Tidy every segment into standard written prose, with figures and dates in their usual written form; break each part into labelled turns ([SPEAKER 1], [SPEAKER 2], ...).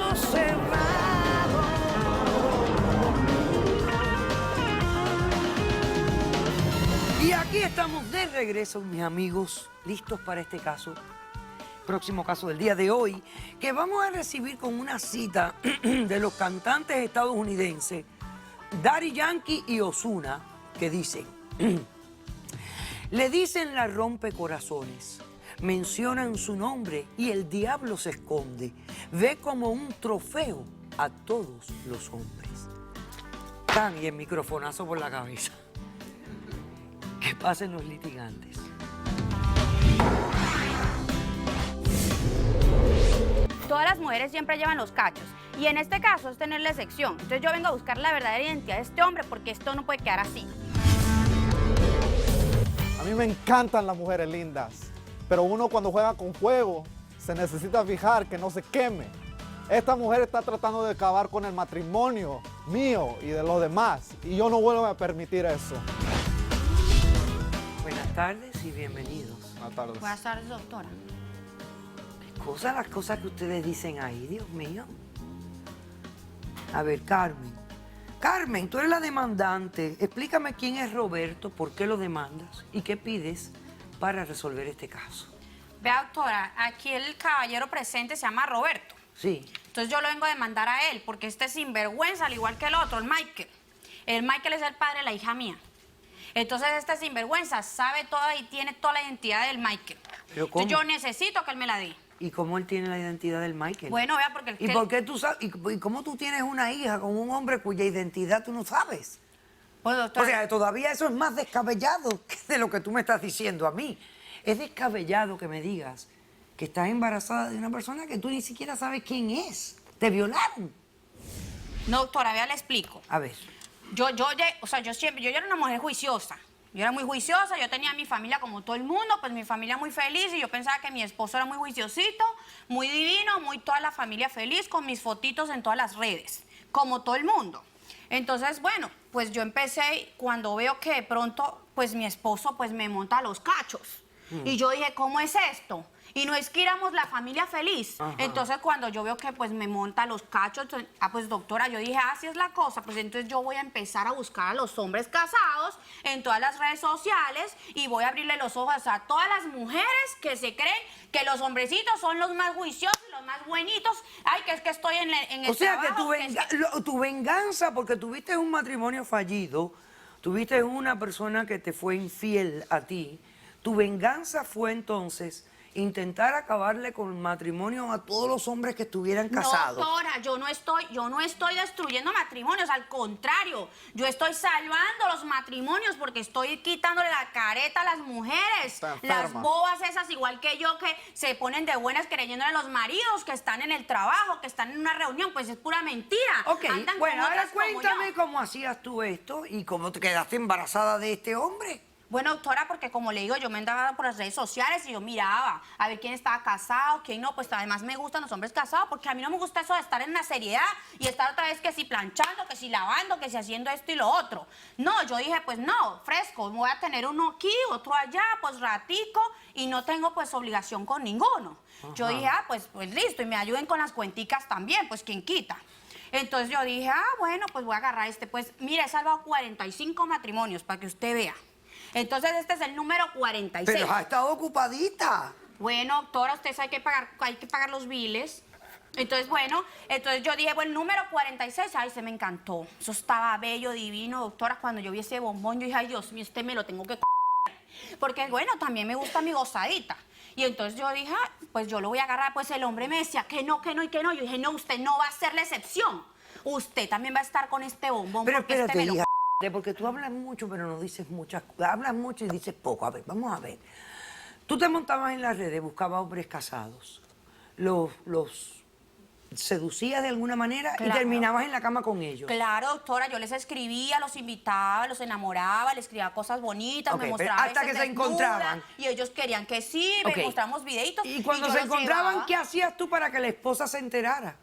[SPEAKER 1] caso cerrado. Y aquí estamos de regreso, mis amigos, listos para este caso, próximo caso del día de hoy, que vamos a recibir con una cita de los cantantes estadounidenses Daddy Yankee y Ozuna, que dicen, le dicen la rompecorazones, mencionan su nombre y el diablo se esconde, ve como un trofeo a todos los hombres. ¡Tan! Y el microfonazo por la cabeza. Que pasen los litigantes.
[SPEAKER 2] Todas las mujeres siempre llevan los cachos y en este caso es tenerle sección. Entonces yo vengo a buscar la verdadera identidad de este hombre porque esto no puede quedar así.
[SPEAKER 3] A mí me encantan las mujeres lindas, pero uno cuando juega con fuego se necesita fijar que no se queme. Esta mujer está tratando de acabar con el matrimonio mío y de los demás y yo no vuelvo a permitir eso.
[SPEAKER 1] Buenas tardes y bienvenidos.
[SPEAKER 3] Buenas tardes.
[SPEAKER 2] Buenas tardes, doctora.
[SPEAKER 1] Las cosas que ustedes dicen ahí, Dios mío. A ver, Carmen. Carmen, tú eres la demandante. Explícame quién es Roberto, por qué lo demandas y qué pides para resolver este caso.
[SPEAKER 2] Vea, doctora, aquí el caballero presente se llama Roberto.
[SPEAKER 1] Sí.
[SPEAKER 2] Entonces yo lo vengo a demandar a él porque este sinvergüenza, al igual que el otro, el Michael. El Michael es el padre de la hija mía. Entonces este sinvergüenza sabe toda y tiene toda la identidad del Michael.
[SPEAKER 1] ¿Pero cómo?
[SPEAKER 2] Entonces yo necesito que él me la dé.
[SPEAKER 1] ¿Y cómo él tiene la identidad del Michael?
[SPEAKER 2] Bueno, vea, porque...
[SPEAKER 1] ¿Y por qué tú sabes? ¿Y cómo tú tienes una hija con un hombre cuya identidad tú no sabes?
[SPEAKER 2] Pues, doctora,
[SPEAKER 1] O sea, todavía eso es más descabellado que de lo que tú me estás diciendo a mí. Es descabellado que me digas que estás embarazada de una persona que tú ni siquiera sabes quién es. Te violaron.
[SPEAKER 2] no, doctora, vea, le explico.
[SPEAKER 1] A ver.
[SPEAKER 2] Yo era una mujer juiciosa. Yo era muy juiciosa, yo tenía mi familia como todo el mundo, pues mi familia muy feliz y yo pensaba que mi esposo era muy juiciosito, muy divino, muy toda la familia feliz, con mis fotitos en todas las redes, como todo el mundo. Entonces, bueno, pues yo empecé cuando veo que de pronto, pues mi esposo pues me monta los cachos. Y yo dije, ¿cómo es esto? Y no es que éramos la familia feliz.
[SPEAKER 1] Ajá.
[SPEAKER 2] Entonces, cuando yo veo que pues me monta los cachos, pues doctora, yo dije, así es la cosa. Pues entonces yo voy a empezar a buscar a los hombres casados en todas las redes sociales y voy a abrirle los ojos a todas las mujeres que se creen que los hombrecitos son los más juiciosos, los más buenitos. Ay, que es que estoy en el
[SPEAKER 1] O sea, que
[SPEAKER 2] trabajo,
[SPEAKER 1] tu venganza, porque tuviste un matrimonio fallido, tuviste una persona que te fue infiel a ti, tu venganza fue entonces intentar acabarle con el matrimonio a todos los hombres que estuvieran casados.
[SPEAKER 2] No, doctora, yo no estoy destruyendo matrimonios, al contrario, yo estoy salvando los matrimonios porque estoy quitándole la careta a las mujeres,
[SPEAKER 3] Está enferma.
[SPEAKER 2] las bobas esas, igual que yo, que se ponen de buenas creyéndole a los maridos, que están en el trabajo, que están en una reunión, pues es pura mentira.
[SPEAKER 1] Ok,
[SPEAKER 2] Andan
[SPEAKER 1] bueno,
[SPEAKER 2] con
[SPEAKER 1] ahora
[SPEAKER 2] otras como
[SPEAKER 1] cuéntame
[SPEAKER 2] yo.
[SPEAKER 1] cómo hacías tú esto y cómo te quedaste embarazada de este hombre.
[SPEAKER 2] Bueno, doctora, porque como le digo, yo me andaba por las redes sociales y yo miraba a ver quién estaba casado, quién no, pues además me gustan los hombres casados, porque a mí no me gusta eso de estar en la seriedad y estar otra vez que si planchando, que si lavando, que si haciendo esto y lo otro. No, yo dije, pues no, fresco, voy a tener uno aquí, otro allá, pues ratico, y no tengo pues obligación con ninguno.
[SPEAKER 1] Ajá.
[SPEAKER 2] Yo dije, pues listo, y me ayuden con las cuenticas también, pues quién quita. Entonces yo dije, bueno, pues voy a agarrar pues mire, he salvado 45 matrimonios para que usted vea. Entonces este es el número 46.
[SPEAKER 1] Pero has estado ocupadita.
[SPEAKER 2] Bueno, doctora, usted sabe que hay que pagar los biles. Entonces, bueno, yo dije, bueno, el número 46, ay, se me encantó. Eso estaba bello, divino, doctora. Cuando yo vi ese bombón, yo dije, ay, Dios mío, me lo tengo que porque, bueno, también me gusta mi gozadita. Y entonces yo dije, pues yo lo voy a agarrar. Pues el hombre me decía que no, que no y que no. Yo dije, no, usted no va a ser la excepción. Usted también va a estar con este bombón.
[SPEAKER 1] Pero
[SPEAKER 2] porque
[SPEAKER 1] espérate,
[SPEAKER 2] me lo...
[SPEAKER 1] hija, porque tú hablas mucho, pero no dices muchas cosas. Hablas mucho y dices poco. A ver, vamos a ver. Tú te montabas en las redes, buscabas hombres casados, los seducías de alguna manera y
[SPEAKER 2] Claro.
[SPEAKER 1] terminabas en la cama con ellos.
[SPEAKER 2] Claro, doctora, yo les escribía, los invitaba, los enamoraba, les escribía cosas bonitas,
[SPEAKER 1] Ok,
[SPEAKER 2] me
[SPEAKER 1] pero
[SPEAKER 2] mostraba
[SPEAKER 1] hasta
[SPEAKER 2] veces
[SPEAKER 1] que se
[SPEAKER 2] desnuda,
[SPEAKER 1] encontraban.
[SPEAKER 2] y ellos querían que sí,
[SPEAKER 1] Ok.
[SPEAKER 2] me mostramos videitos.
[SPEAKER 1] Y cuando
[SPEAKER 2] yo
[SPEAKER 1] se
[SPEAKER 2] los
[SPEAKER 1] encontraban,
[SPEAKER 2] llevaba.
[SPEAKER 1] ¿qué hacías tú para que la esposa se enterara?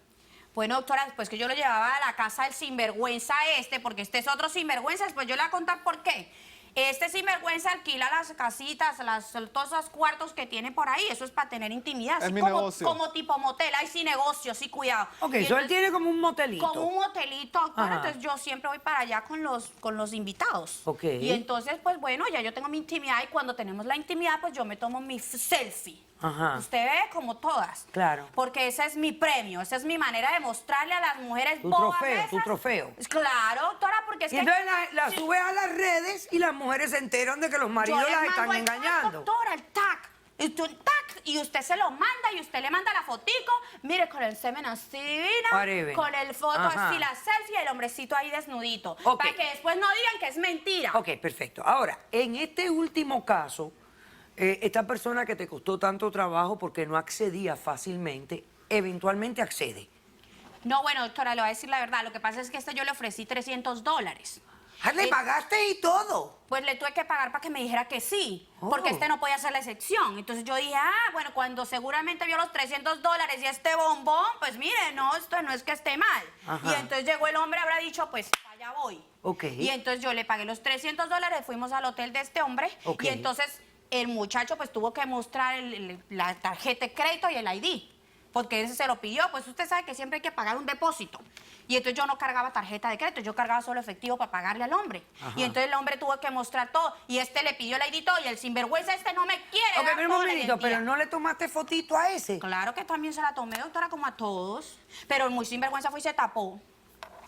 [SPEAKER 2] Bueno, doctora, después que yo lo llevaba a la casa del sinvergüenza porque este es otro sinvergüenza, después yo le voy a contar por qué. Este sinvergüenza alquila las casitas, todos esos cuartos que tiene por ahí. Eso es para tener intimidad.
[SPEAKER 3] Es
[SPEAKER 2] así
[SPEAKER 3] mi
[SPEAKER 2] como,
[SPEAKER 3] negocio.
[SPEAKER 2] como tipo motel. Ahí sí negocio, sí cuidado.
[SPEAKER 1] Ok,
[SPEAKER 2] Y
[SPEAKER 1] eso él
[SPEAKER 2] entonces,
[SPEAKER 1] tiene como un motelito.
[SPEAKER 2] como un motelito, doctora.
[SPEAKER 1] Ajá.
[SPEAKER 2] Entonces yo siempre voy para allá con los invitados.
[SPEAKER 1] Ok.
[SPEAKER 2] Y entonces, pues bueno, ya yo tengo mi intimidad y cuando tenemos la intimidad, pues yo me tomo mi selfie.
[SPEAKER 1] Ajá.
[SPEAKER 2] Usted ve como todas.
[SPEAKER 1] Claro.
[SPEAKER 2] Porque ese es mi premio, esa es mi manera de mostrarle a las mujeres
[SPEAKER 1] Tu
[SPEAKER 2] bobas
[SPEAKER 1] trofeo, tu
[SPEAKER 2] esas.
[SPEAKER 1] trofeo.
[SPEAKER 2] Claro, doctora, porque es
[SPEAKER 1] Y
[SPEAKER 2] que...
[SPEAKER 1] entonces la subes a las redes y las mujeres se enteran de que los maridos
[SPEAKER 2] Yo les
[SPEAKER 1] las
[SPEAKER 2] mando
[SPEAKER 1] están
[SPEAKER 2] el tag,
[SPEAKER 1] engañando.
[SPEAKER 2] doctora, el tag. Y usted se lo manda y usted le manda la fotico, mire, con el semen así divina,
[SPEAKER 1] Whatever.
[SPEAKER 2] con el foto
[SPEAKER 1] Ajá.
[SPEAKER 2] así, la selfie y el hombrecito ahí desnudito.
[SPEAKER 1] Ok.
[SPEAKER 2] Para que después no digan que es mentira.
[SPEAKER 1] Ok, perfecto. Ahora, en este último caso, esta persona que te costó tanto trabajo porque no accedía fácilmente, eventualmente accede.
[SPEAKER 2] No, bueno, doctora, le voy a decir la verdad. Lo que pasa es que yo le ofrecí $300.
[SPEAKER 1] Ah, le pagaste y todo.
[SPEAKER 2] Pues le tuve que pagar para que me dijera que sí,
[SPEAKER 1] Oh.
[SPEAKER 2] porque no podía hacer la excepción. Entonces yo dije, bueno, cuando seguramente vio los $300 y este bombón, pues mire, no, esto no es que esté mal.
[SPEAKER 1] Ajá.
[SPEAKER 2] Y entonces llegó el hombre, habrá dicho, pues allá voy.
[SPEAKER 1] Ok.
[SPEAKER 2] Y entonces yo le pagué los $300, fuimos al hotel de este hombre,
[SPEAKER 1] Ok.
[SPEAKER 2] y entonces el muchacho pues tuvo que mostrar la tarjeta de crédito y el ID. Porque él se lo pidió, pues usted sabe que siempre hay que pagar un depósito. Y entonces yo no cargaba tarjeta de crédito, yo cargaba solo efectivo para pagarle al hombre.
[SPEAKER 1] Ajá.
[SPEAKER 2] Y entonces el hombre tuvo que mostrar todo. Y le pidió el ID todo, y el sinvergüenza no me quiere
[SPEAKER 1] Ok,
[SPEAKER 2] dar
[SPEAKER 1] pero un
[SPEAKER 2] toda la
[SPEAKER 1] momentito, pero
[SPEAKER 2] identidad.
[SPEAKER 1] no le tomaste fotito a ese.
[SPEAKER 2] Claro que también se la tomé, doctora, como a todos. Pero el muy sinvergüenza fue y se tapó.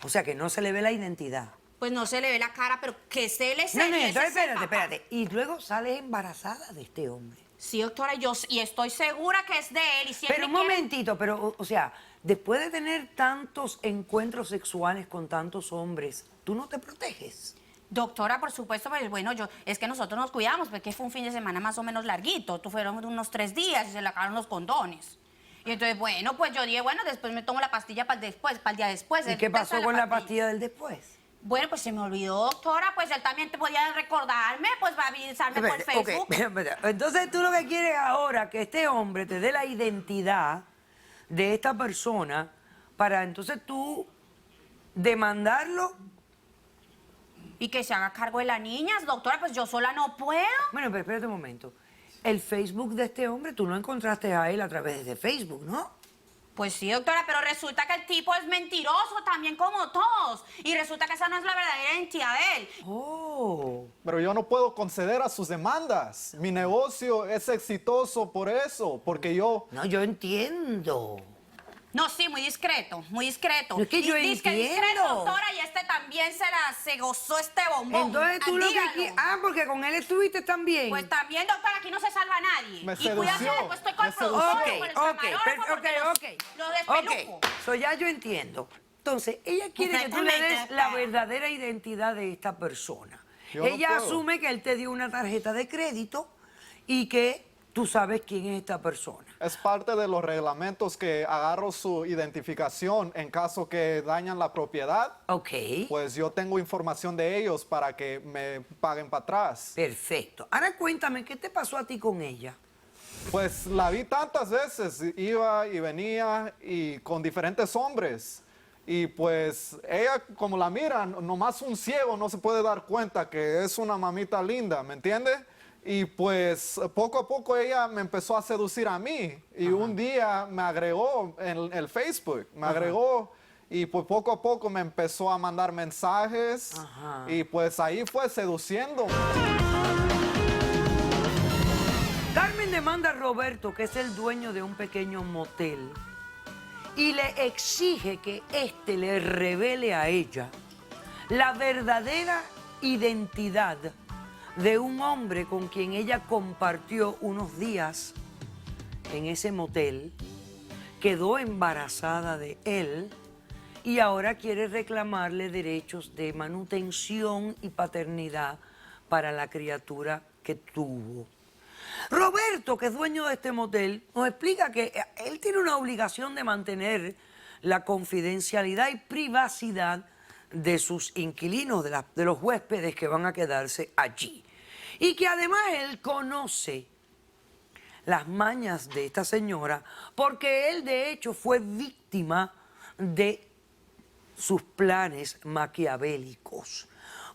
[SPEAKER 1] O sea que no se le ve la identidad.
[SPEAKER 2] Pues no se le ve la cara, pero que se le
[SPEAKER 1] No,
[SPEAKER 2] se
[SPEAKER 1] no,
[SPEAKER 2] le
[SPEAKER 1] entonces
[SPEAKER 2] se sepa.
[SPEAKER 1] espérate. Y luego sales embarazada de este hombre.
[SPEAKER 2] Sí, doctora, y estoy segura que es de él. Y si él
[SPEAKER 1] Pero un
[SPEAKER 2] me quiere-
[SPEAKER 1] momentito, pero, o sea, después de tener tantos encuentros sexuales con tantos hombres, ¿tú no te proteges?
[SPEAKER 2] Doctora, por supuesto, pues bueno, es que nosotros nos cuidamos, porque fue un fin de semana más o menos larguito. Fueron unos 3 días y se le acabaron los condones. Y entonces, bueno, pues yo dije, bueno, después me tomo la pastilla para el día después.
[SPEAKER 1] ¿Y qué pasó con la pastilla del después?
[SPEAKER 2] Bueno, pues se me olvidó, doctora, pues él también te podía recordarme, pues va a avisarme por
[SPEAKER 1] Espérate,
[SPEAKER 2] Facebook.
[SPEAKER 1] ok, espérate. Entonces tú lo que quieres ahora que este hombre te dé la identidad de esta persona para entonces tú demandarlo.
[SPEAKER 2] Y que se haga cargo de las niñas, doctora, pues yo sola no puedo.
[SPEAKER 1] Bueno, pero espérate un momento. El Facebook de este hombre, tú lo encontraste a él a través de Facebook, ¿no?
[SPEAKER 2] Pues sí, doctora, pero resulta que el tipo es mentiroso también como todos. Y resulta que esa no es la verdadera identidad de él.
[SPEAKER 1] Oh.
[SPEAKER 3] Pero yo no puedo conceder a sus demandas. Mi negocio es exitoso por eso, porque yo...
[SPEAKER 1] No, yo entiendo.
[SPEAKER 2] No, sí, muy discreto, muy discreto.
[SPEAKER 1] No, es que yo
[SPEAKER 2] Discreto,
[SPEAKER 1] entiendo.
[SPEAKER 2] doctora, y también se gozó este bombón.
[SPEAKER 1] Entonces tú lo que
[SPEAKER 2] Dígalo.
[SPEAKER 1] quieres... Ah, porque con él estuviste también.
[SPEAKER 2] Pues también, doctora, aquí no se salva a nadie.
[SPEAKER 3] Me
[SPEAKER 2] y cuídate,
[SPEAKER 3] sedució,
[SPEAKER 2] después estoy con
[SPEAKER 3] me
[SPEAKER 2] el productor,
[SPEAKER 3] sedució.
[SPEAKER 2] con el
[SPEAKER 1] Ok,
[SPEAKER 2] camarógrafo, porque lo despeluco.
[SPEAKER 1] Ok, so ya yo entiendo. Entonces, ella quiere que tú le des
[SPEAKER 2] Exactamente,
[SPEAKER 1] la
[SPEAKER 2] doctora.
[SPEAKER 1] verdadera identidad de esta persona.
[SPEAKER 3] Yo no
[SPEAKER 1] Ella
[SPEAKER 3] puedo.
[SPEAKER 1] asume que él te dio una tarjeta de crédito y que tú sabes quién es esta persona.
[SPEAKER 3] Es parte de los reglamentos que agarro su identificación en caso que dañan la propiedad.
[SPEAKER 1] Ok,
[SPEAKER 3] Pues yo tengo información de ellos para que me paguen para atrás.
[SPEAKER 1] perfecto. Ahora cuéntame, ¿qué te pasó a ti con ella?
[SPEAKER 3] Pues la vi tantas veces, iba y venía y con diferentes hombres. Y pues ella, como la miran, nomás un ciego no se puede dar cuenta que es una mamita linda, ¿me entiende? Y pues poco a poco ella me empezó a seducir a mí. Y un día me agregó en el Facebook, me agregó y pues poco a poco me empezó a mandar mensajes.
[SPEAKER 1] Ajá.
[SPEAKER 3] Y pues ahí fue seduciendo.
[SPEAKER 1] Carmen demanda a Roberto, que es el dueño de un pequeño motel, y le exige que éste le revele a ella la verdadera identidad de un hombre con quien ella compartió unos días en ese motel, quedó embarazada de él y ahora quiere reclamarle derechos de manutención y paternidad para la criatura que tuvo. Roberto, que es dueño de este motel, nos explica que él tiene una obligación de mantener la confidencialidad y privacidad de sus inquilinos, de los huéspedes que van a quedarse allí. Y que además él conoce las mañas de esta señora porque él de hecho fue víctima de sus planes maquiavélicos.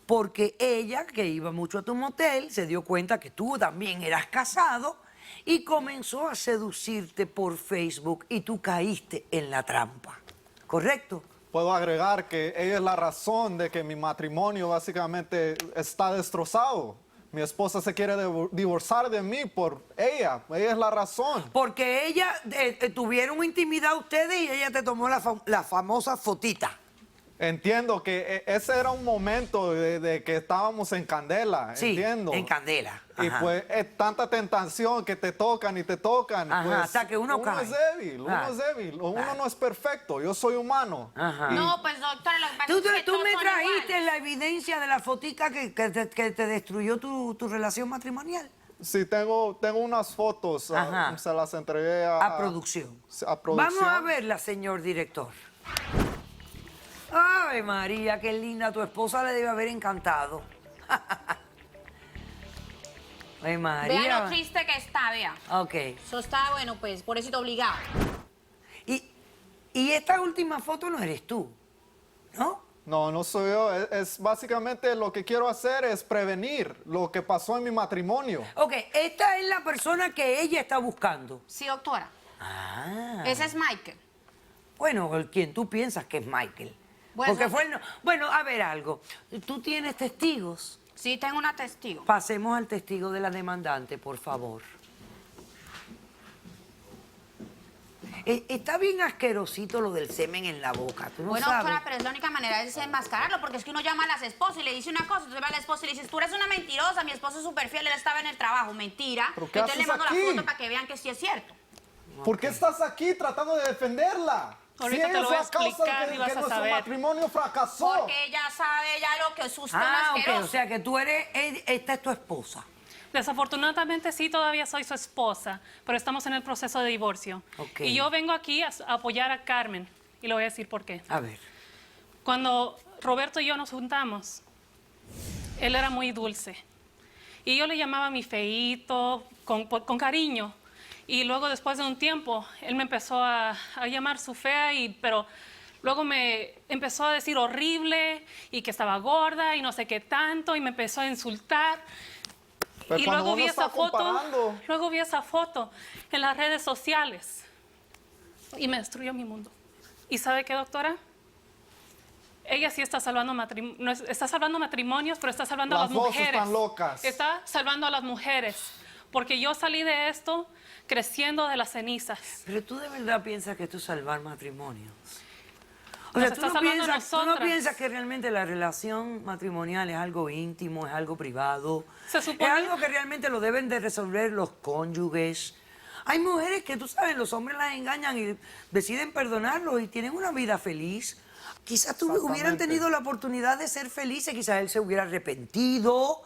[SPEAKER 1] porque ella, que iba mucho a tu motel, se dio cuenta que tú también eras casado y comenzó a seducirte por Facebook y tú caíste en la trampa. ¿Correcto?
[SPEAKER 3] Puedo agregar que ella es la razón de que mi matrimonio básicamente está destrozado. Mi esposa se quiere divorciar de mí por ella. Ella es la razón.
[SPEAKER 1] Porque ella, tuvieron intimidad ustedes y ella te tomó la famosa fotita.
[SPEAKER 3] Entiendo que ese era un momento de que estábamos en candela,
[SPEAKER 1] Sí,
[SPEAKER 3] entiendo.
[SPEAKER 1] en candela.
[SPEAKER 3] Y
[SPEAKER 1] Ajá.
[SPEAKER 3] pues es tanta tentación que te tocan y te tocan.
[SPEAKER 1] Ajá,
[SPEAKER 3] pues,
[SPEAKER 1] hasta que uno cae.
[SPEAKER 3] es débil,
[SPEAKER 1] Claro.
[SPEAKER 3] uno es débil. Uno
[SPEAKER 1] Claro.
[SPEAKER 3] no es perfecto, yo soy humano.
[SPEAKER 1] Ajá.
[SPEAKER 2] No, pues doctora, lo que pasa
[SPEAKER 1] Tú,
[SPEAKER 2] es que
[SPEAKER 1] tú
[SPEAKER 2] todos
[SPEAKER 1] me
[SPEAKER 2] son
[SPEAKER 1] trajiste
[SPEAKER 2] iguales.
[SPEAKER 1] la evidencia de la fotica que te destruyó tu relación matrimonial.
[SPEAKER 3] Sí, tengo unas fotos,
[SPEAKER 1] Ajá.
[SPEAKER 3] se las entregué
[SPEAKER 1] A producción.
[SPEAKER 3] a producción.
[SPEAKER 1] Vamos a verla, señor director. Ay, María, qué linda. Tu esposa le debe haber encantado. Ay, María.
[SPEAKER 2] Vea lo triste que está, vea.
[SPEAKER 1] Ok.
[SPEAKER 2] Eso está, bueno, pues, por eso te obligado.
[SPEAKER 1] Y esta última foto no eres tú, ¿no?
[SPEAKER 3] No, no soy yo. Es básicamente lo que quiero hacer es prevenir lo que pasó en mi matrimonio.
[SPEAKER 1] Ok, esta es la persona que ella está buscando.
[SPEAKER 2] Sí, doctora.
[SPEAKER 1] Ah.
[SPEAKER 2] Ese es Michael.
[SPEAKER 1] Bueno, el quien tú piensas que es Michael.
[SPEAKER 2] Bueno,
[SPEAKER 1] Porque
[SPEAKER 2] eso-
[SPEAKER 1] fue Bueno, a ver algo. Tú tienes testigos.
[SPEAKER 2] Sí, tengo una testigo.
[SPEAKER 1] Pasemos al testigo de la demandante, por favor. Está bien asquerosito lo del semen en la boca. Tú no
[SPEAKER 2] Bueno,
[SPEAKER 1] sabes.
[SPEAKER 2] doctora, pero es la única manera de desenmascararlo, porque es que uno llama a las esposas y le dice una cosa, entonces va a la esposa y le dice, tú eres una mentirosa, mi esposo es súper fiel, él estaba en el trabajo, mentira.
[SPEAKER 3] ¿Pero qué
[SPEAKER 2] Entonces le
[SPEAKER 3] haces
[SPEAKER 2] mando
[SPEAKER 3] aquí?
[SPEAKER 2] la foto para que vean que sí es cierto.
[SPEAKER 3] ¿Por qué estás aquí tratando de defenderla?
[SPEAKER 4] Ahorita
[SPEAKER 3] si
[SPEAKER 4] te
[SPEAKER 3] ella
[SPEAKER 4] lo voy a
[SPEAKER 3] es la causa
[SPEAKER 4] explicar
[SPEAKER 3] de
[SPEAKER 4] y vas
[SPEAKER 3] que
[SPEAKER 4] a
[SPEAKER 3] nuestro
[SPEAKER 4] saber.
[SPEAKER 3] matrimonio fracasó.
[SPEAKER 2] Porque ella sabe ya lo que es usted
[SPEAKER 1] Ah, ok,
[SPEAKER 2] asqueroso.
[SPEAKER 1] o sea que tú eres, esta es tu esposa.
[SPEAKER 4] Desafortunadamente sí, todavía soy su esposa, pero estamos en el proceso de divorcio.
[SPEAKER 1] Ok.
[SPEAKER 4] Y yo vengo aquí a apoyar a Carmen, y le voy a decir por qué.
[SPEAKER 1] A ver.
[SPEAKER 4] Cuando Roberto y yo nos juntamos, él era muy dulce. Y yo le llamaba mi feíto, con cariño. Y luego, después de un tiempo, él me empezó a llamar su fea, pero luego me empezó a decir horrible y que estaba gorda y no sé qué tanto, y me empezó a insultar.
[SPEAKER 3] Pero
[SPEAKER 4] Y
[SPEAKER 3] cuando
[SPEAKER 4] luego
[SPEAKER 3] uno
[SPEAKER 4] vi
[SPEAKER 3] está
[SPEAKER 4] esa foto,
[SPEAKER 3] comparando-
[SPEAKER 4] luego vi esa foto en las redes sociales y me destruyó mi mundo. ¿Y sabe qué, doctora? Ella sí está salvando está salvando matrimonios, pero está salvando a
[SPEAKER 3] Las
[SPEAKER 4] las
[SPEAKER 3] dos
[SPEAKER 4] mujeres.
[SPEAKER 3] están locas.
[SPEAKER 4] Está salvando a las mujeres, porque yo salí de esto creciendo de las cenizas.
[SPEAKER 1] Pero tú de verdad piensas que esto es salvar matrimonios. O
[SPEAKER 4] Nos
[SPEAKER 1] sea,
[SPEAKER 4] está salvando a
[SPEAKER 1] tú no
[SPEAKER 4] nosotras.
[SPEAKER 1] piensas que realmente la relación matrimonial es algo íntimo, es algo privado.
[SPEAKER 4] Se
[SPEAKER 1] Es
[SPEAKER 4] supone-
[SPEAKER 1] algo que realmente lo deben de resolver los cónyuges. Hay mujeres que, tú sabes, los hombres las engañan y deciden perdonarlos y tienen una vida feliz. Quizás tú hubieran
[SPEAKER 3] Exactamente.
[SPEAKER 1] tenido la oportunidad de ser felices, quizás él se hubiera arrepentido,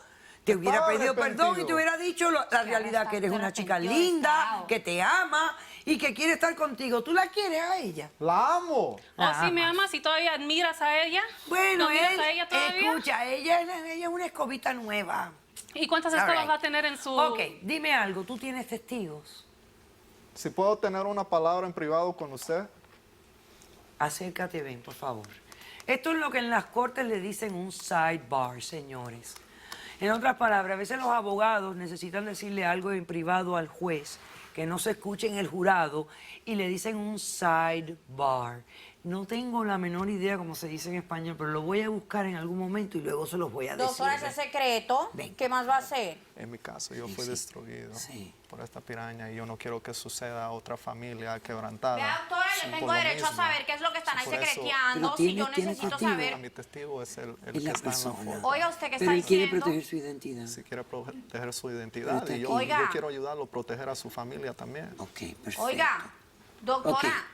[SPEAKER 1] te hubiera
[SPEAKER 3] Estaba
[SPEAKER 1] pedido perdón y
[SPEAKER 3] arrepentido.
[SPEAKER 1] te hubiera dicho la realidad,
[SPEAKER 2] está
[SPEAKER 1] que eres una chica
[SPEAKER 2] arrepentido,
[SPEAKER 1] linda,
[SPEAKER 2] descarado.
[SPEAKER 1] que te ama y que quiere estar contigo. ¿Tú la quieres a ella?
[SPEAKER 3] La amo.
[SPEAKER 4] ¿O si me amas y todavía admiras a ella?
[SPEAKER 1] Bueno,
[SPEAKER 4] ¿No miras
[SPEAKER 1] él,
[SPEAKER 4] a ella todavía?
[SPEAKER 1] escucha, ella es una escobita nueva.
[SPEAKER 4] ¿Y cuántas
[SPEAKER 1] All
[SPEAKER 4] escobas
[SPEAKER 1] right.
[SPEAKER 4] va a tener en su...?
[SPEAKER 1] Ok, dime algo, ¿tú tienes testigos?
[SPEAKER 3] Si puedo tener una palabra en privado con usted.
[SPEAKER 1] Acércate, ven, por favor. Esto es lo que en las cortes le dicen un sidebar, señores. En otras palabras, a veces los abogados necesitan decirle algo en privado al juez que no se escuche en el jurado y le dicen un sidebar. No tengo la menor idea cómo se dice en español, pero lo voy a buscar en algún momento y luego se los voy a decir.
[SPEAKER 2] Doctora, ese es secreto.
[SPEAKER 1] Ven.
[SPEAKER 2] ¿Qué más va a hacer?
[SPEAKER 3] En mi caso, yo fui destruido
[SPEAKER 1] Sí.
[SPEAKER 3] por esta piraña y yo no quiero que suceda a otra familia quebrantada.
[SPEAKER 2] Vea, doctora, yo
[SPEAKER 3] Por
[SPEAKER 2] tengo
[SPEAKER 3] lo
[SPEAKER 2] derecho a
[SPEAKER 3] mismo.
[SPEAKER 2] saber qué es lo que están ahí
[SPEAKER 3] Por eso-
[SPEAKER 2] secreteando.
[SPEAKER 1] Pero
[SPEAKER 2] Si yo
[SPEAKER 1] tiene
[SPEAKER 2] necesito
[SPEAKER 1] testigo.
[SPEAKER 2] saber.
[SPEAKER 3] Mi testigo es el
[SPEAKER 1] Es
[SPEAKER 3] que
[SPEAKER 1] la
[SPEAKER 3] está en la
[SPEAKER 1] persona.
[SPEAKER 3] foto.
[SPEAKER 2] Oiga, ¿usted qué
[SPEAKER 1] Pero
[SPEAKER 2] está
[SPEAKER 1] él quiere
[SPEAKER 2] diciendo?
[SPEAKER 1] proteger su identidad.
[SPEAKER 3] Si quiere proteger su
[SPEAKER 1] Pero
[SPEAKER 3] identidad
[SPEAKER 1] está
[SPEAKER 3] y yo,
[SPEAKER 1] aquí.
[SPEAKER 2] Oiga.
[SPEAKER 3] yo quiero ayudarlo a proteger a su familia también.
[SPEAKER 1] Ok, perfecto.
[SPEAKER 2] Oiga, doctora,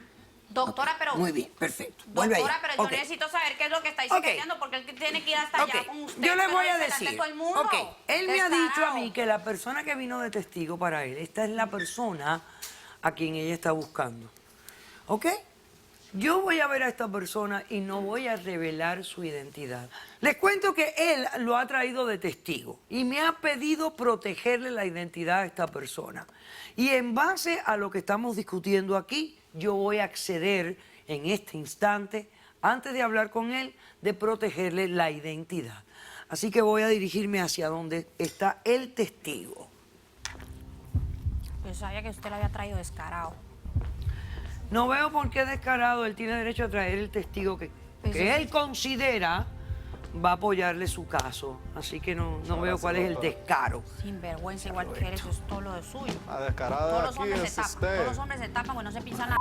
[SPEAKER 2] doctora,
[SPEAKER 1] Ok,
[SPEAKER 2] pero.
[SPEAKER 1] muy bien, perfecto. Vuelve ahí.
[SPEAKER 2] Doctora, pero yo
[SPEAKER 1] Ok.
[SPEAKER 2] necesito saber qué es lo que estáis
[SPEAKER 1] Ok.
[SPEAKER 2] secreteando, porque él tiene que ir hasta allá
[SPEAKER 1] Ok,
[SPEAKER 2] con usted.
[SPEAKER 1] yo le voy a
[SPEAKER 2] delante de
[SPEAKER 1] decir.
[SPEAKER 2] todo el mundo.
[SPEAKER 1] Ok, él me ha dicho a
[SPEAKER 2] Descarado.
[SPEAKER 1] mí que la persona que vino de testigo para él, esta es la persona a quien ella está buscando. ¿Ok? Yo voy a ver a esta persona y no voy a revelar su identidad. Les cuento que él lo ha traído de testigo y me ha pedido protegerle la identidad a esta persona. Y en base a lo que estamos discutiendo aquí, yo voy a acceder en este instante, antes de hablar con él, de protegerle la identidad. Así que voy a dirigirme hacia donde está el testigo.
[SPEAKER 2] Yo sabía que usted lo había traído descarado.
[SPEAKER 1] No veo por qué descarado él tiene derecho a traer el testigo que él considera va a apoyarle su caso. Así que no veo cuál es el descaro.
[SPEAKER 2] Sinvergüenza, igual que eres, eso es todo lo de suyo.
[SPEAKER 3] La descarada
[SPEAKER 2] Todos
[SPEAKER 3] de
[SPEAKER 2] los
[SPEAKER 3] aquí
[SPEAKER 2] hombres
[SPEAKER 3] es
[SPEAKER 2] se tapan,
[SPEAKER 3] usted.
[SPEAKER 2] todos los hombres se tapan, pues no se pisan la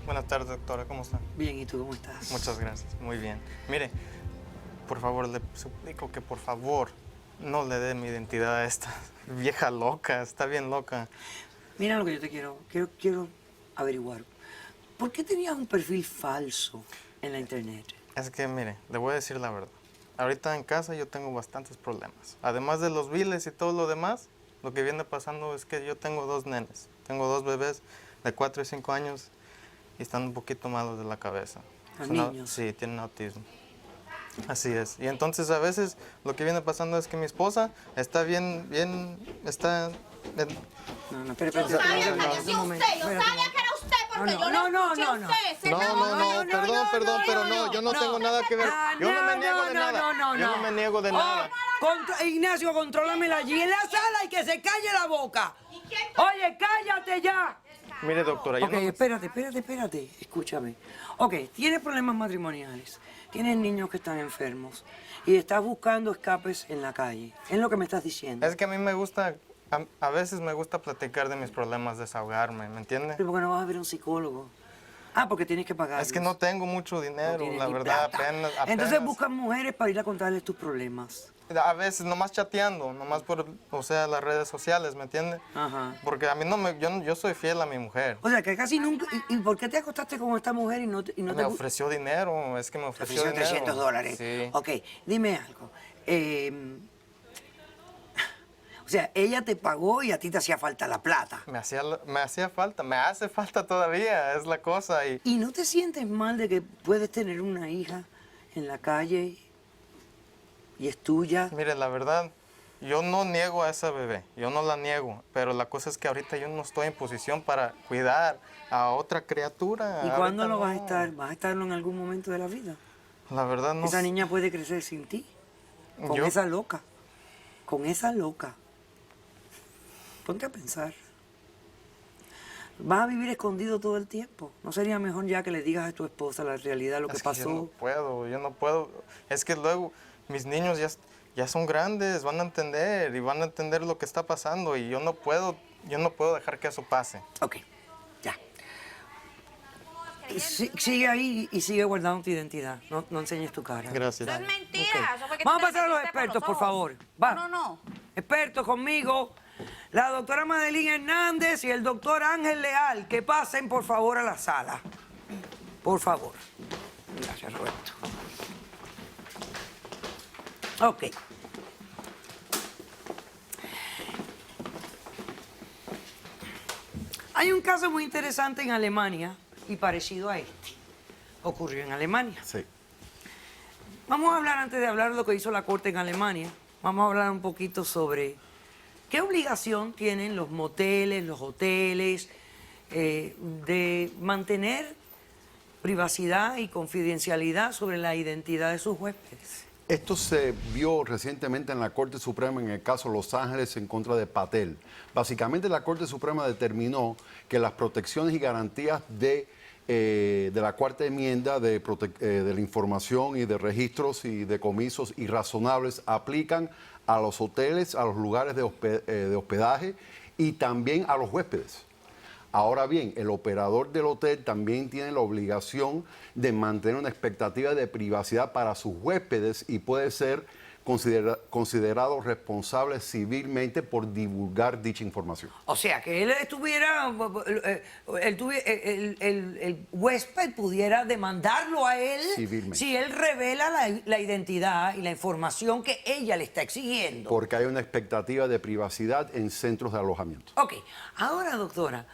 [SPEAKER 5] Buenas tardes, doctora, ¿cómo está?
[SPEAKER 1] Bien, ¿y tú cómo estás?
[SPEAKER 5] Muchas gracias, muy bien. Mire, por favor, le suplico que por favor no le dé mi identidad a esta vieja loca, está bien loca.
[SPEAKER 1] Mira lo que yo te quiero averiguar. ¿Por qué tenías un perfil falso en la internet?
[SPEAKER 5] Es que, mire, le voy a decir la verdad. Ahorita en casa yo tengo bastantes problemas. Además de los biles y todo lo demás, lo que viene pasando es que yo tengo 2 nenes. Tengo 2 bebés de 4 y 5 años y están un poquito malos de la cabeza.
[SPEAKER 1] ¿Los
[SPEAKER 5] Son
[SPEAKER 1] niños?
[SPEAKER 5] Sí, tienen autismo. Así es. Y entonces a veces lo que viene pasando es que mi esposa está está...
[SPEAKER 1] No, espera,
[SPEAKER 2] Yo sabía que
[SPEAKER 1] un
[SPEAKER 2] decía
[SPEAKER 1] momento,
[SPEAKER 2] usted, yo
[SPEAKER 1] espérate.
[SPEAKER 2] sabía que era usted, porque
[SPEAKER 1] No,
[SPEAKER 2] yo
[SPEAKER 1] no,
[SPEAKER 2] le
[SPEAKER 1] no,
[SPEAKER 2] escuché
[SPEAKER 1] no,
[SPEAKER 2] a
[SPEAKER 1] no.
[SPEAKER 2] usted.
[SPEAKER 5] Perdón, pero no, yo no tengo nada que ver. Yo no me niego de nada. Yo no me niego de nada.
[SPEAKER 1] Ignacio, controlámela allí en la sala y que se calle la boca. Oye, cállate ya.
[SPEAKER 5] Mire, doctora, yo
[SPEAKER 1] Ok,
[SPEAKER 5] no...
[SPEAKER 1] espérate. Escúchame. Ok, tienes problemas matrimoniales. Tienes niños que están enfermos. Y estás buscando escapes en la calle. Es lo que me estás diciendo.
[SPEAKER 5] Es que a mí me gusta, a veces me gusta platicar de mis problemas, desahogarme, ¿me entiende?
[SPEAKER 1] ¿Por qué no vas a ver a un psicólogo? Ah, porque tienes que pagar.
[SPEAKER 5] Es que no tengo mucho
[SPEAKER 1] No
[SPEAKER 5] dinero,
[SPEAKER 1] tienes
[SPEAKER 5] la
[SPEAKER 1] ni
[SPEAKER 5] verdad,
[SPEAKER 1] plata.
[SPEAKER 5] apenas.
[SPEAKER 1] Entonces buscas mujeres para ir a contarles tus problemas.
[SPEAKER 5] A veces nomás chateando, nomás por, o sea, las redes sociales, ¿me entiende?
[SPEAKER 1] Ajá.
[SPEAKER 5] Porque a mí yo soy fiel a mi mujer.
[SPEAKER 1] O sea, que casi nunca... ¿Y por qué te acostaste con esta mujer y no te...
[SPEAKER 5] Me ofreció dinero, es que me
[SPEAKER 1] Te
[SPEAKER 5] ofreció
[SPEAKER 1] ofreció
[SPEAKER 5] dinero.
[SPEAKER 1] $300.
[SPEAKER 5] Sí.
[SPEAKER 1] Ok, dime algo. O sea, ella te pagó y a ti te hacía falta la plata.
[SPEAKER 5] Me hacía falta, me hace falta todavía, es la cosa.
[SPEAKER 1] ¿Y no te sientes mal de que puedes tener una hija en la calle y es tuya?
[SPEAKER 5] Mire, la verdad, yo no niego a esa bebé, yo no la niego, pero la cosa es que ahorita yo no estoy en posición para cuidar a otra criatura.
[SPEAKER 1] ¿Y cuándo
[SPEAKER 5] Ahorita
[SPEAKER 1] lo vas a
[SPEAKER 5] no.
[SPEAKER 1] estar? ¿Vas a estarlo en algún momento de la vida?
[SPEAKER 5] La verdad no
[SPEAKER 1] Esa
[SPEAKER 5] sé.
[SPEAKER 1] niña puede crecer sin ti. Con
[SPEAKER 5] Yo-
[SPEAKER 1] esa loca. Con esa loca. Ponte a pensar. Vas a vivir escondido todo el tiempo. ¿No sería mejor ya que le digas a tu esposa la realidad, lo que
[SPEAKER 5] Es que
[SPEAKER 1] pasó?
[SPEAKER 5] yo no puedo. Es que luego mis niños ya son grandes, van a entender y van a entender lo que está pasando y yo no puedo dejar que eso pase.
[SPEAKER 1] Ok, ya. Sigue ahí y sigue guardando tu identidad. No enseñes tu cara.
[SPEAKER 5] Gracias.
[SPEAKER 2] Eso es mentira.
[SPEAKER 1] Ok.
[SPEAKER 2] Eso fue que
[SPEAKER 1] Vamos
[SPEAKER 2] tú
[SPEAKER 1] a
[SPEAKER 2] te
[SPEAKER 1] pasar a los
[SPEAKER 2] metiste por
[SPEAKER 1] expertos, por
[SPEAKER 2] ojos.
[SPEAKER 1] favor. Va.
[SPEAKER 2] No.
[SPEAKER 1] Expertos conmigo. La doctora Madeline Hernández y el doctor Ángel Leal. Que pasen, por favor, a la sala. Por favor. Gracias, Roberto. Ok. Hay un caso muy interesante en Alemania y parecido a este. Ocurrió en Alemania.
[SPEAKER 3] Sí.
[SPEAKER 1] Vamos a hablar, antes de hablar de lo que hizo la Corte en Alemania, vamos a hablar un poquito sobre qué obligación tienen los moteles, los hoteles, de mantener privacidad y confidencialidad sobre la identidad de sus huéspedes.
[SPEAKER 6] Esto se vio recientemente en la Corte Suprema en el caso Los Ángeles en contra de Patel. Básicamente la Corte Suprema determinó que las protecciones y garantías de la cuarta enmienda de la información y de registros y decomisos irrazonables aplican a los hoteles, a los lugares de hospedaje y también a los huéspedes. Ahora bien, el operador del hotel también tiene la obligación de mantener una expectativa de privacidad para sus huéspedes y puede ser considerado responsable civilmente por divulgar dicha información.
[SPEAKER 1] O sea, que él estuviera, el huésped pudiera demandarlo a él
[SPEAKER 6] Civilmente.
[SPEAKER 1] si él revela la identidad y la información que ella le está exigiendo.
[SPEAKER 6] Porque hay una expectativa de privacidad en centros de alojamiento.
[SPEAKER 1] Ok, ahora, doctora,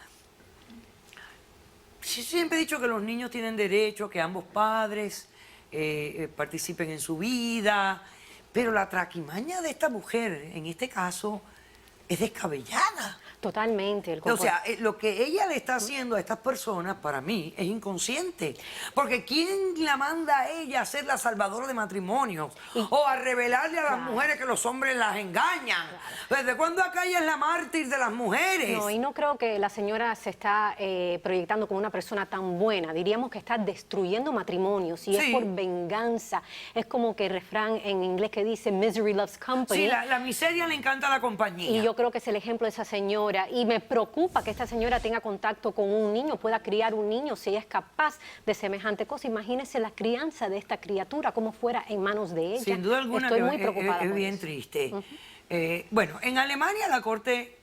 [SPEAKER 1] siempre he dicho que los niños tienen derecho a que ambos padres participen en su vida, pero la traquimaña de esta mujer, en este caso, es descabellada.
[SPEAKER 7] Totalmente. El
[SPEAKER 1] O
[SPEAKER 7] comportamiento.
[SPEAKER 1] sea, lo que ella le está haciendo a estas personas, para mí, es inconsciente. Porque ¿quién la manda a ella a ser la salvadora de matrimonios? O a revelarle a las mujeres que los hombres las engañan. ¿Desde cuándo acá ella es la mártir de las mujeres?
[SPEAKER 7] No, y no creo que la señora se está proyectando como una persona tan buena. Diríamos que está destruyendo matrimonios y
[SPEAKER 1] Sí.
[SPEAKER 7] es por venganza. Es como que el refrán en inglés que dice misery loves company.
[SPEAKER 1] Sí, la miseria le encanta la compañía.
[SPEAKER 7] Y yo creo que es el ejemplo de esa señora. Y me preocupa que esta señora tenga contacto con un niño, pueda criar un niño si ella es capaz de semejante cosa. Imagínese la crianza de esta criatura, como fuera en manos de ella.
[SPEAKER 1] Sin duda alguna
[SPEAKER 7] Estoy
[SPEAKER 1] que
[SPEAKER 7] muy preocupada
[SPEAKER 1] es
[SPEAKER 7] por
[SPEAKER 1] bien
[SPEAKER 7] eso.
[SPEAKER 1] triste. Bueno, en Alemania la Corte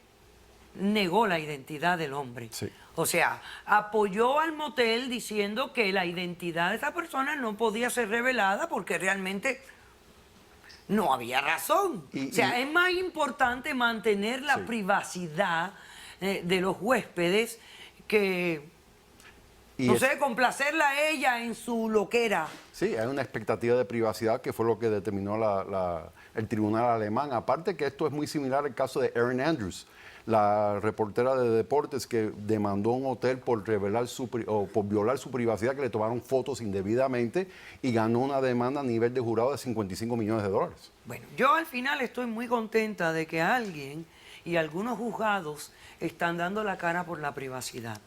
[SPEAKER 1] negó la identidad del hombre.
[SPEAKER 6] Sí.
[SPEAKER 1] O sea, apoyó al motel diciendo que la identidad de esa persona no podía ser revelada porque realmente no había razón.
[SPEAKER 6] Y-
[SPEAKER 1] o sea,
[SPEAKER 6] y-
[SPEAKER 1] es más importante mantener la
[SPEAKER 6] Sí.
[SPEAKER 1] privacidad de los huéspedes que,
[SPEAKER 6] Y
[SPEAKER 1] no
[SPEAKER 6] es-
[SPEAKER 1] sé, complacerla a ella en su loquera.
[SPEAKER 6] Sí, hay una expectativa de privacidad que fue lo que determinó el tribunal alemán. Aparte que esto es muy similar al caso de Erin Andrews, la reportera de deportes que demandó a un hotel por revelar por violar su privacidad, que le tomaron fotos indebidamente y ganó una demanda a nivel de jurado de $55 millones.
[SPEAKER 1] Bueno, yo al final estoy muy contenta de que alguien y algunos juzgados están dando la cara por la privacidad.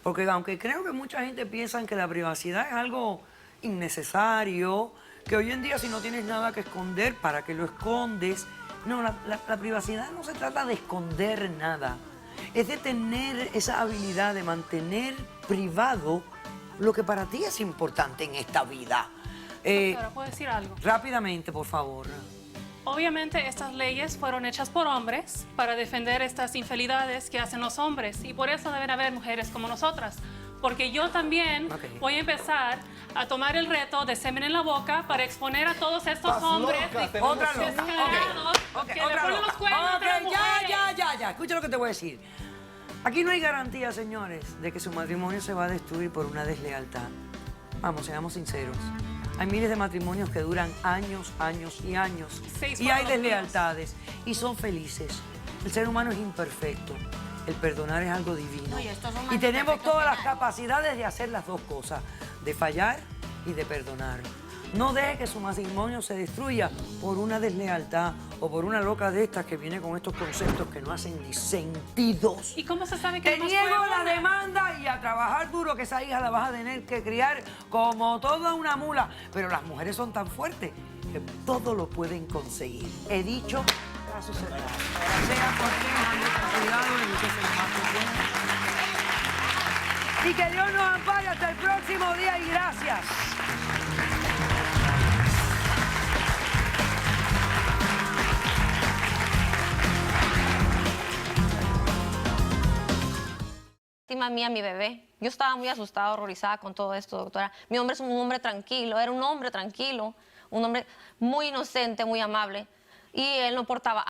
[SPEAKER 1] Porque aunque creo que mucha gente piensa que la privacidad es algo innecesario, que hoy en día si no tienes nada que esconder, ¿para qué lo escondes? No, la privacidad no se trata de esconder nada. Es de tener esa habilidad de mantener privado lo que para ti es importante en esta vida.
[SPEAKER 4] Ahora, ¿puedo decir algo?
[SPEAKER 1] Rápidamente, por favor.
[SPEAKER 4] Obviamente estas leyes fueron hechas por hombres para defender estas infidelidades que hacen los hombres y por eso deben haber mujeres como nosotras. Porque yo también
[SPEAKER 1] Ok.
[SPEAKER 4] voy a empezar a tomar el reto de semen en la boca para exponer a todos estos hombres
[SPEAKER 1] Otra loca.
[SPEAKER 4] descarados
[SPEAKER 1] Ok,
[SPEAKER 4] que
[SPEAKER 1] otra
[SPEAKER 4] le ponen
[SPEAKER 1] loca.
[SPEAKER 4] los cuernos a otras
[SPEAKER 1] Ok,
[SPEAKER 4] mujeres.
[SPEAKER 1] ya. Escucha lo que te voy a decir. Aquí no hay garantía, señores, de que su matrimonio se va a destruir por una deslealtad. Vamos, seamos sinceros. Hay miles de matrimonios que duran años y años.
[SPEAKER 4] 6
[SPEAKER 1] Y hay
[SPEAKER 4] fueron los
[SPEAKER 1] deslealtades. Y son felices. El ser humano es imperfecto. El perdonar es algo divino.
[SPEAKER 2] No, y estos son más
[SPEAKER 1] Y tenemos
[SPEAKER 2] imperfectos
[SPEAKER 1] todas
[SPEAKER 2] que
[SPEAKER 1] las
[SPEAKER 2] nadie.
[SPEAKER 1] capacidades de hacer las dos cosas. De fallar y de perdonar. No deje que su matrimonio se destruya por una deslealtad o por una loca de estas que viene con estos conceptos que no hacen ni sentidos.
[SPEAKER 4] ¿Y cómo se sabe que
[SPEAKER 1] Te
[SPEAKER 4] nomás
[SPEAKER 1] niego
[SPEAKER 4] fue
[SPEAKER 1] la
[SPEAKER 4] una?
[SPEAKER 1] demanda y a trabajar duro, que esa hija la vas a tener que criar como toda una mula. Pero las mujeres son tan fuertes que todo lo pueden conseguir. He dicho, caso cerrado. Sea cualquiera, mucho cuidado, edúquese lo más que pueda. Y que Dios nos ampare hasta el próximo día y gracias.
[SPEAKER 8] Lástima mía, mi bebé. Yo estaba muy asustada, horrorizada con todo esto, doctora. Mi hombre es un hombre tranquilo, era un hombre tranquilo, un hombre muy inocente, muy amable. Y él no portaba